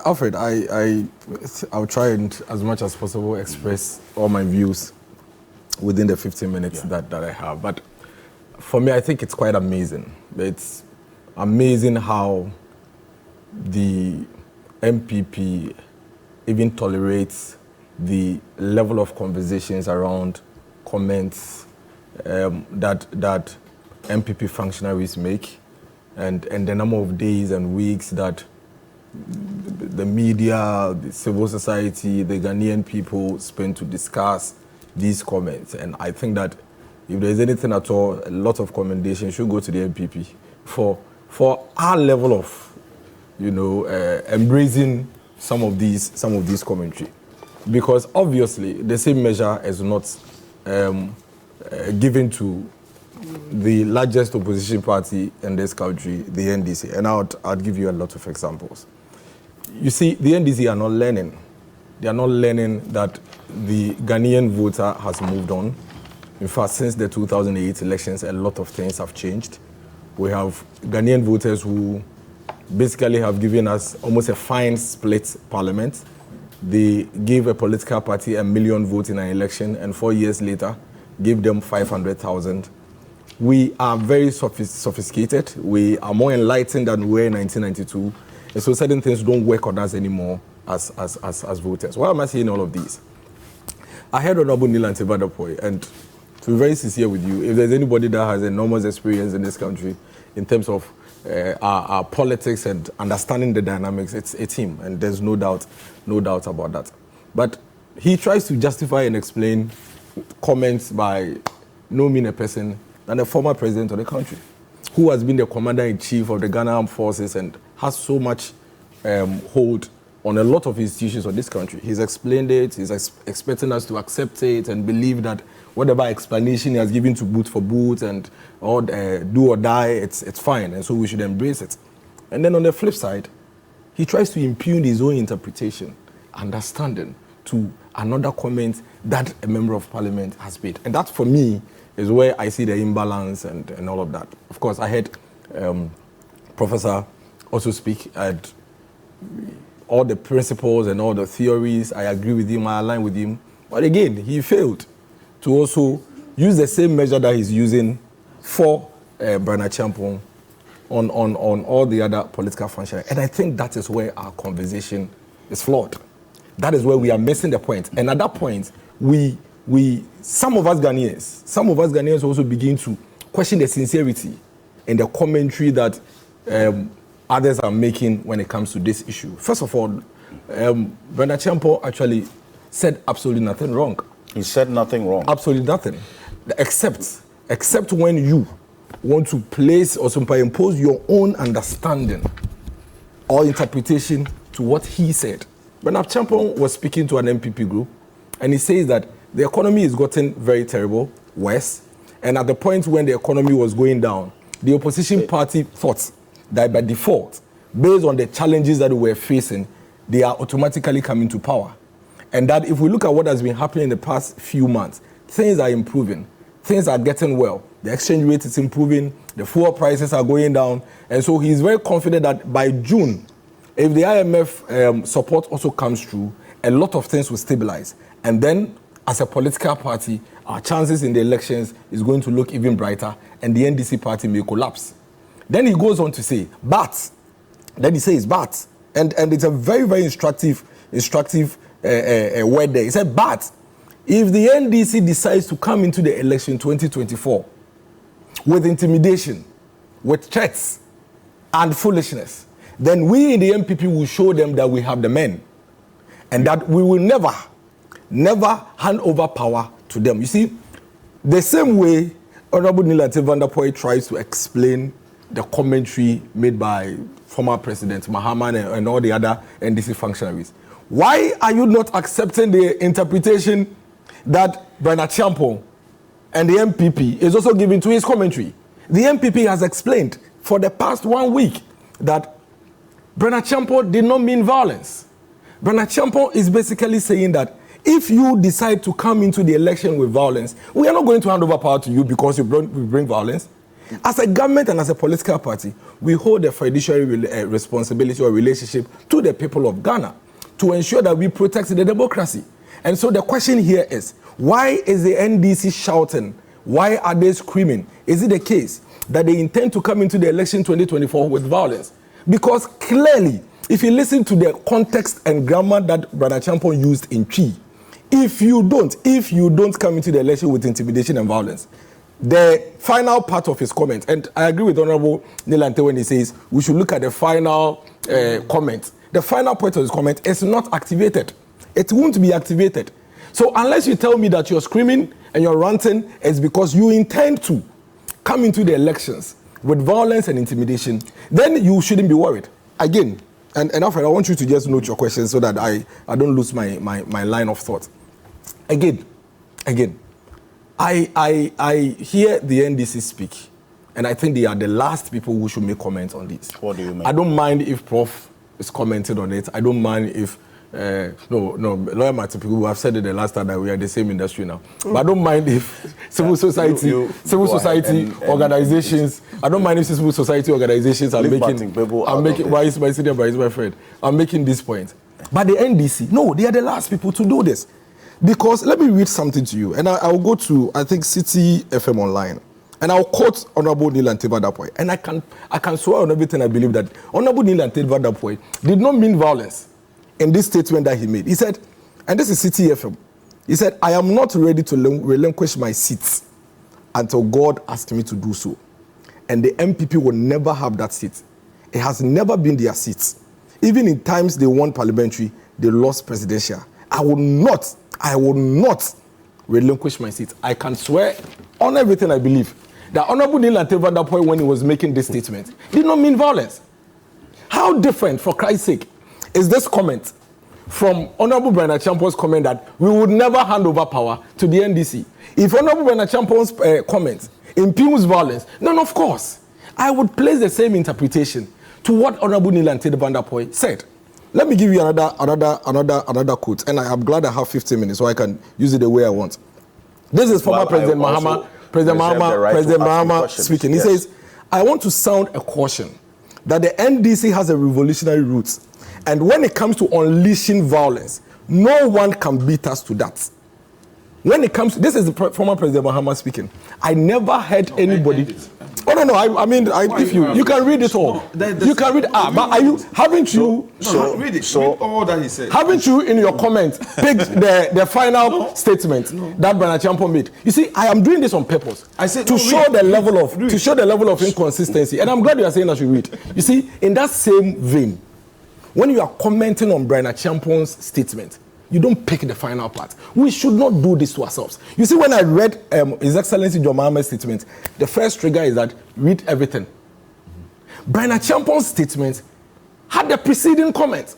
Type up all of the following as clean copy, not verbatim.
Alfred, I'll try and, as much as possible, express all my views within the 15 minutes that I have. But for me, I think it's quite amazing. It's amazing how the MPP even tolerates the level of conversations around comments that MPP functionaries make, and the number of days and weeks that the media, the civil society, the Ghanaian people spend to discuss these comments. And I think that if there's anything at all, a lot of commendation should go to the MPP for our level of, embracing some of these commentary, because obviously the same measure is not given to the largest opposition party in this country, the NDC, and I'll give you a lot of examples. You see, the NDC are not learning. They are not learning that the Ghanaian voter has moved on. In fact, since the 2008 elections, a lot of things have changed. We have Ghanaian voters who basically have given us almost a fine split parliament. They gave a political party 1 million votes in an election, and 4 years later, gave them 500,000. We are very sophisticated. We are more enlightened than we were in 1992. And so certain things don't work on us anymore as voters. Why am I saying all of these? I heard Honorable Neil Antevadapoy, and to be very sincere with you, if there's anybody that has enormous experience in this country in terms of our politics and understanding the dynamics, it's him, and there's no doubt about that. But he tries to justify and explain comments by no mean a person than the former president of the country, who has been the commander-in-chief of the Ghana Armed Forces and has so much hold on a lot of institutions of this country. He's explained it, he's expecting us to accept it and believe that whatever explanation he has given to boot for boot and or do or die, it's fine, and so we should embrace it. And then on the flip side, he tries to impugn his own interpretation, understanding to another comment that a member of parliament has made. And that, for me, is where I see the imbalance and all of that. Of course, I heard Professor also speak at all the principles and all the theories. I agree with him, I align with him. But again, he failed to also use the same measure that he's using for Bryan Acheampong on all the other political functions. And I think that is where our conversation is flawed. That is where we are missing the point. And at that point, some of us Ghanaians also begin to question the sincerity and the commentary that others are making when it comes to this issue. First of all, Bryan Acheampong actually said absolutely nothing wrong. He said nothing wrong. Absolutely nothing. Except when you want to place or superimpose your own understanding or interpretation to what he said. Bryan Acheampong was speaking to an MPP group, and he says that the economy is gotten very terrible, worse, and at the point when the economy was going down, the opposition party thought that by default, based on the challenges that we were facing, they are automatically coming to power. And that if we look at what has been happening in the past few months, things are improving, things are getting well, the exchange rate is improving, the fuel prices are going down, and so he's very confident that by June, if the IMF support also comes through, a lot of things will stabilize. And then, as a political party, our chances in the elections is going to look even brighter, and the NDC party may collapse. Then he goes on to say, but, then he says, but, and it's a very, very instructive word there. He said, but, if the NDC decides to come into the election 2024 with intimidation, with threats, and foolishness, then we in the MPP will show them that we have the men, and that we will never hand over power to them. You see, the same way Honorable Neil Antevadapoy tries to explain the commentary made by former President Mahama and all the other NDC functionaries. Why are you not accepting the interpretation that Bryan Acheampong and the MPP is also giving to his commentary? The MPP has explained for the past 1 week that Bryan Acheampong did not mean violence. Bryan Acheampong is basically saying that if you decide to come into the election with violence, we are not going to hand over power to you because you bring violence. As a government and as a political party, we hold a fiduciary responsibility or relationship to the people of Ghana to ensure that we protect the democracy. And so the question here is, why is the NDC shouting? Why are they screaming? Is it the case that they intend to come into the election 2024 with violence? Because clearly, if you listen to the context and grammar that Bryan Acheampong used in Chi, if you don't come into the election with intimidation and violence, the final part of his comment, and I agree with Honorable Nilante when he says we should look at the final comment. The final point of his comment is not activated. It won't be activated. So unless you tell me that you're screaming and you're ranting, it's because you intend to come into the elections with violence and intimidation, then you shouldn't be worried. Again, and Alfred, I want you to just note your questions so that I don't lose my line of thought. Again, I hear the NDC speak, and I think they are the last people who should make comments on this. What do you mean? I don't mind if Prof is commenting on it. I don't mind if Lawyer Martin, people have said it the last time that we are the same industry now. But I don't mind if civil society organizations. I don't mind if civil society organizations are making. Why is my senior brother, my friend? I'm making this point. But the NDC, no, they are the last people to do this. Because let me read something to you, and I'll go to, I think, City FM Online, and I'll quote Honorable Nilante Vadapoy, and I can swear on everything I believe that Honorable Nilante Vadapoy did not mean violence in this statement that he made. He said, and this is City FM, he said, I am not ready to relinquish my seats until God asks me to do so. And the MPP will never have that seat. It has never been their seat. Even in times they won parliamentary, they lost presidential. I will not relinquish my seat. I can swear on everything I believe that Honorable Nilante Vadapoy, when he was making this statement, did not mean violence. How different, for Christ's sake, is this comment from Honorable Bryan Acheampong's comment that we would never hand over power to the NDC? If Honorable Bryan Acheampong's comment impugns violence, then of course, I would place the same interpretation to what Honorable Nilante Vadapoy said. Let me give you another quote, and I am glad I have 15 minutes so I can use it the way I want. This is former President Mahama speaking. He says, I want to sound a caution that the NDC has a revolutionary roots, and when it comes to unleashing violence, no one can beat us to that. When it comes to, this is the former President Mahama speaking. I never heard anybody. Oh no! I mean, if you can read it all. You can read. But are you? Haven't you? Read it. Read all that he said. Haven't you, in your comment, picked the final statement that Bryan Acheampong made? You see, I am doing this on purpose. I said to show the level of inconsistency, and I'm glad you are saying I should read. You see, in that same vein, when you are commenting on Bryan Acheampong's statement, you don't pick the final part. We should not do this to ourselves. You see, when I read His Excellency John Mahama's statement, the first trigger is that read everything. Bryan Acheampong's statement had the preceding comment.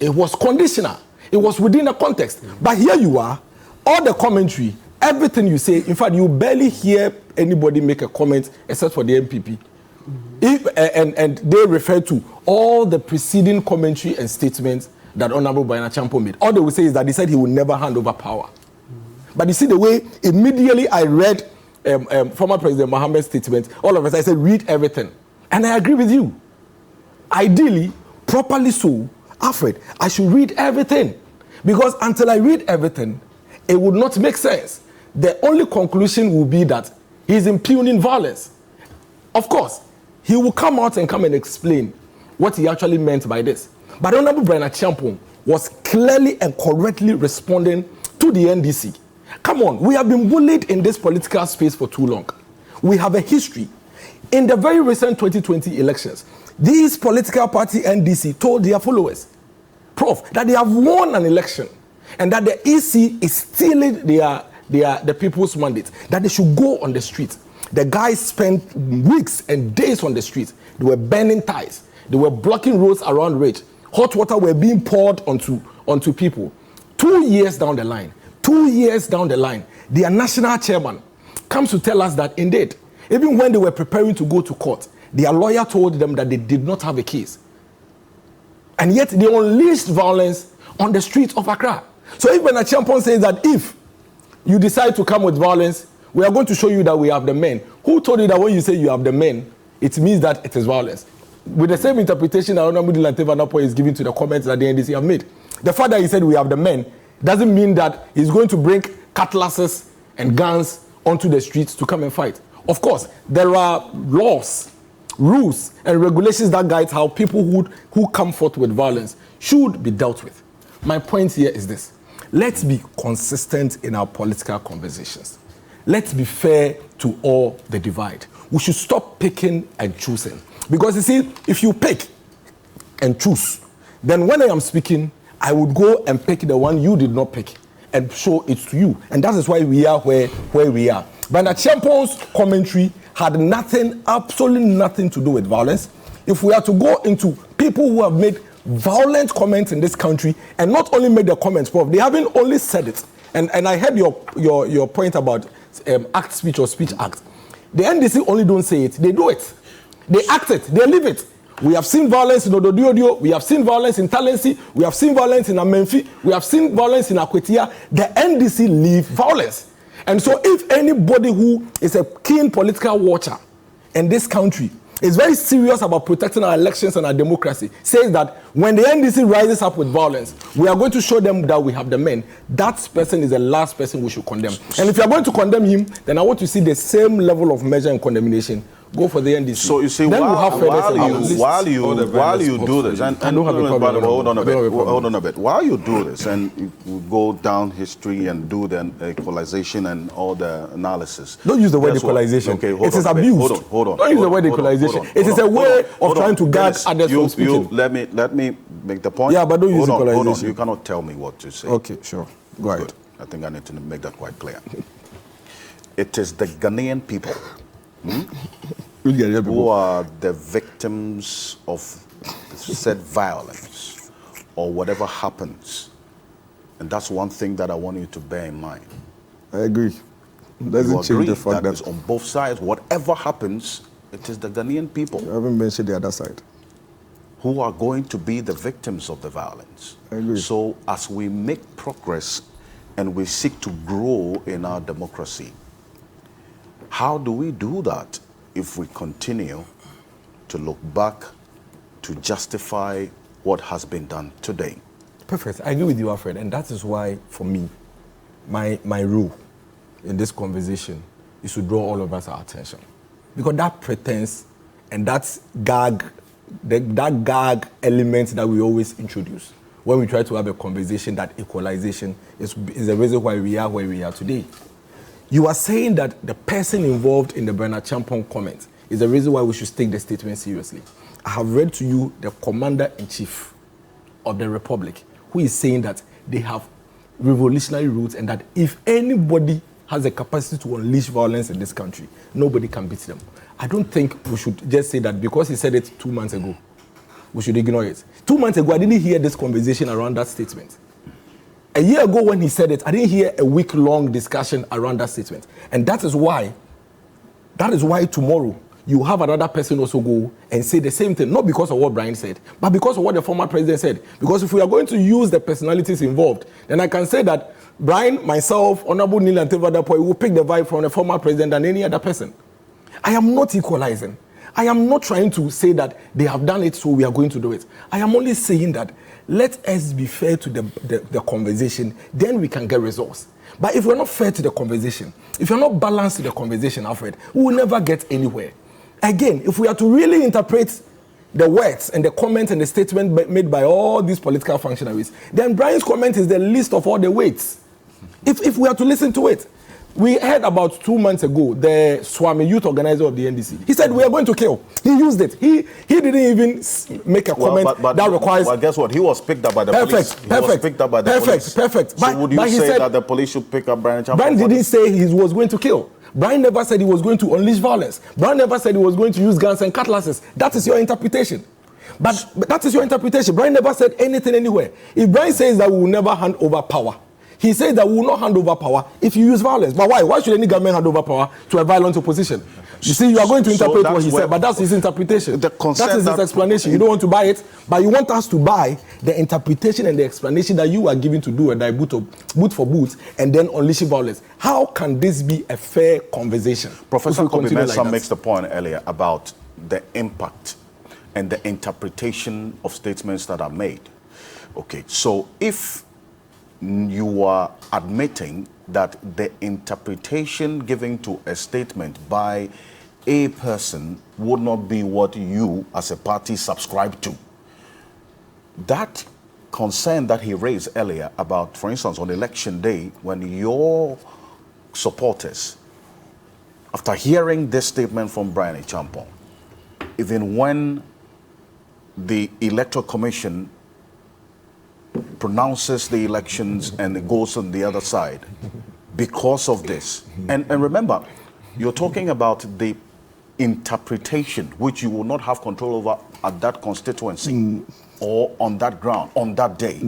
It was conditional. It was within a context. But here you are, all the commentary, everything you say, in fact, you barely hear anybody make a comment except for the MPP. And they refer to all the preceding commentary and statements that Honorable Bryan Acheampong made. All they will say is that he said he will never hand over power. But you see the way immediately I read former President Mahama's statement, all of us, I said, read everything. And I agree with you. Ideally, properly so, Alfred, I should read everything. Because until I read everything, it would not make sense. The only conclusion will be that he's impugning violence. Of course, he will come out and explain what he actually meant by this. But Honorable Bryan Acheampong was clearly and correctly responding to the NDC. Come on, we have been bullied in this political space for too long. We have a history. In the very recent 2020 elections, these political party NDC told their followers, Prof, that they have won an election and that the EC is stealing the people's mandate, that they should go on the street. The guys spent weeks and days on the street. They were burning ties. They were blocking roads around Ridge. Hot water were being poured onto people. 2 years down the line, their national chairman comes to tell us that indeed, even when they were preparing to go to court, their lawyer told them that they did not have a case. And yet they unleashed violence on the streets of Accra. So if Bryan Acheampong says that if you decide to come with violence, we are going to show you that we have the men Who told you that when you say you have the men, it means that it is violence? With the same interpretation that Honorable Dylan Tevanapoi is giving to the comments that the NDC have made. The fact that he said we have the men doesn't mean that he's going to bring cutlasses and guns onto the streets to come and fight. Of course, there are laws, rules, and regulations that guide how people who come forth with violence should be dealt with. My point here is this. Let's be consistent in our political conversations. Let's be fair to all the divide. We should stop picking and choosing. Because you see, if you pick and choose, then when I am speaking, I would go and pick the one you did not pick and show it to you. And that is why we are where we are. Bryan Acheampong's commentary had nothing, absolutely nothing to do with violence. If we are to go into people who have made violent comments in this country, and not only made the comments, Prof, they haven't only said it. And I heard your point about act speech or speech act. The NDC only don't say it, they do it. They act it, they live it. We have seen violence in Ododiodio, we have seen violence in Talensi, we have seen violence in Amenfi, we have seen violence in Akwetia. The NDC live violence. And so if anybody who is a keen political watcher in this country is very serious about protecting our elections and our democracy, says that when the NDC rises up with violence, we are going to show them that we have the men. That person is the last person we should condemn. And if you are going to condemn him, then I want to see the same level of measure and condemnation go for the NDC. So you see, while you do this, and hold on a bit. While you do this, and you go down history and do the equalization and all the analysis. Don't use the word equalization. Okay, it is abused. Hold on. Don't use the word equalization. It is a way of trying to guard others from speaking. Let me make the point. Yeah, but don't use equalization. Hold on. You cannot tell me what to say. Okay, sure. Go ahead. Good. I think I need to make that quite clear. It is the Ghanaian people. Who are the victims of said violence or whatever happens. And that's one thing that I want you to bear in mind. I agree. Doesn't change the fact that on both sides, whatever happens, it is the Ghanaian people. You haven't mentioned the other side. Who are going to be the victims of the violence. I agree. So as we make progress and we seek to grow in our democracy, how do we do that if we continue to look back to justify what has been done today? Perfect. I agree with you, Alfred. And that is why, for me, my role in this conversation is to draw all of us our attention. Because that pretense and that gag element that we always introduce when we try to have a conversation, that equalization is the reason why we are where we are today. You are saying that the person involved in the Bryan Acheampong comment is the reason why we should take the statement seriously. I have read to you the Commander-in-Chief of the Republic, who is saying that they have revolutionary roots and that if anybody has the capacity to unleash violence in this country, nobody can beat them. I don't think we should just say that because he said it 2 months ago, we should ignore it. 2 months ago, I didn't hear this conversation around that statement. A year ago when he said it, I didn't hear a week-long discussion around that statement. And that is why tomorrow you have another person also go and say the same thing, not because of what Bryan said, but because of what the former president said. Because if we are going to use the personalities involved, then I can say that Bryan, myself, Honorable Dylan Tevanapoi will pick the vibe from the former president than any other person. I am not equalizing. I am not trying to say that they have done it, so we are going to do it. I am only saying that let us be fair to the conversation, then we can get results. But if we're not fair to the conversation, if you're not balanced to the conversation, Alfred, we will never get anywhere. Again, if we are to really interpret the words and the comment and the statement made by all these political functionaries, then Bryan's comment is the least of all the weights. If we are to listen to it. We heard about 2 months ago, the Swami youth organizer of the NDC. He said, we are going to kill. He used it. He didn't even make a comment that requires... Well, guess what? He was picked up by the police. He was picked up by the police. Perfect. So would you say that the police should pick up Bryan Acheampong? Bryan didn't say he was going to kill. Bryan never said he was going to unleash violence. Bryan never said he was going to use guns and cutlasses. That is your interpretation. But that is your interpretation. Bryan never said anything anywhere. If Bryan says that we will never hand over power, he says that we will not hand over power if you use violence. But why? Why should any government hand over power to a violent opposition? You see, you are going to interpret what he where- said, but that's his interpretation. The concern That is his that- explanation. You don't want to buy it, but you want us to buy the interpretation and the explanation that you are giving to do a boot for boot and then unleash violence. How can this be a fair conversation? Professor if we continue Kobe-Mensah that? makes the point earlier about the impact and the interpretation of statements that are made. Okay, so if you are admitting that the interpretation given to a statement by a person would not be what you as a party subscribe to, that concern that he raised earlier about, for instance, on election day, when your supporters, after hearing this statement from Bryan Acheampong, even when the Electoral Commission pronounces the elections and it goes on the other side because of this. And remember, you're talking about the interpretation which you will not have control over at that constituency or on that ground, on that day.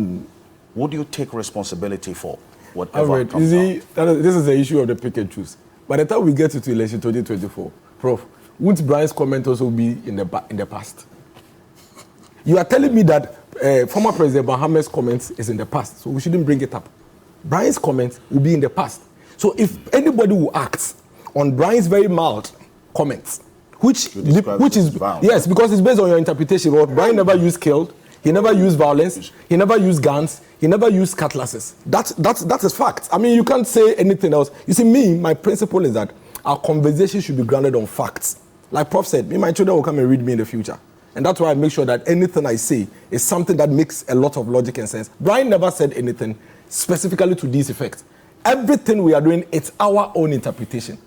What do you take responsibility for? Whatever comes out. This is the issue of the pick and choose. By the time we get to election 2024, Prof, won't Brian's comment also be in the past? You are telling me that former President Mohammed's comments is in the past, so we shouldn't bring it up. Brian's comments will be in the past. So if anybody will act on Brian's very mild comments, which is violence. yes, because it's based on your interpretation. Well, Brian never used killed, he never used violence, he never used guns, he never used cutlasses. That's a fact. I mean, you can't say anything else. You see, my principle is that our conversation should be grounded on facts. Like Prof said, my children will come and read me in the future. And that's why I make sure that anything I say is something that makes a lot of logic and sense. Brian never said anything specifically to this effect. Everything we are doing, it's our own interpretation.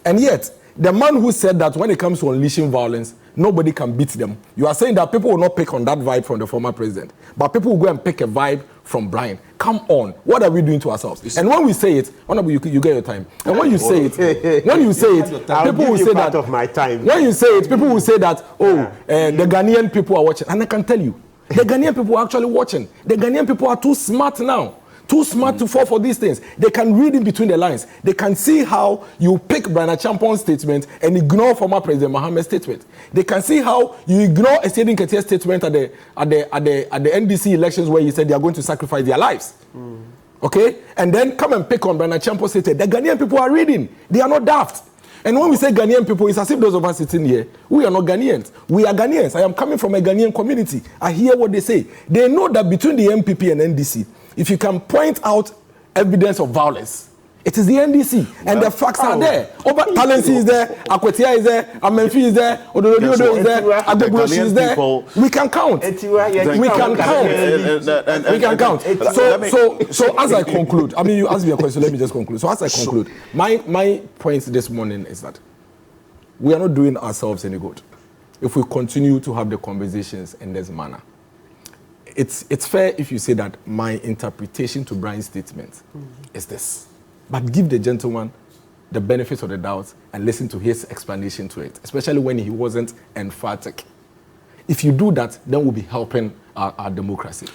And yet, the man who said that when it comes to unleashing violence, nobody can beat them. You are saying that people will not pick on that vibe from the former president, but people will go and pick a vibe from Brian. Come on, what are we doing to ourselves? And when we say it, you get your time. And when you say it, people will say that. Of my time. When you say it, people will say that, the Ghanaian people are watching. And I can tell you, the Ghanaian people are actually watching. The Ghanaian people are too smart now. Too smart to fall for these things. They can read in between the lines. They can see how you pick Bryan Acheampong's statement and ignore former President Mohammed's statement. They can see how you ignore a Stephen Ketiyah's statement at the NDC elections where he said they are going to sacrifice their lives. Okay? And then come and pick on Bryan Acheampong's statement. The Ghanaian people are reading. They are not daft. And when we say Ghanaian people, it's as if those of us sitting here, we are not Ghanaians. We are Ghanaians. I am coming from a Ghanaian community. I hear what they say. They know that between the MPP and NDC, if you can point out evidence of violence, it is the NDC. And the facts are there. Talensi is there, Akwetiyah is there, Amenfi is there, Ododo is there, Agbobuloshi is there. We can count. We can count. So as I conclude, I mean, you asked me a question, let me just conclude. So as I conclude, my point this morning is that we are not doing ourselves any good if we continue to have the conversations in this manner. It's fair if you say that my interpretation to Brian's statement is this. But give the gentleman the benefit of the doubt and listen to his explanation to it, especially when he wasn't emphatic. If you do that, then we'll be helping our democracy.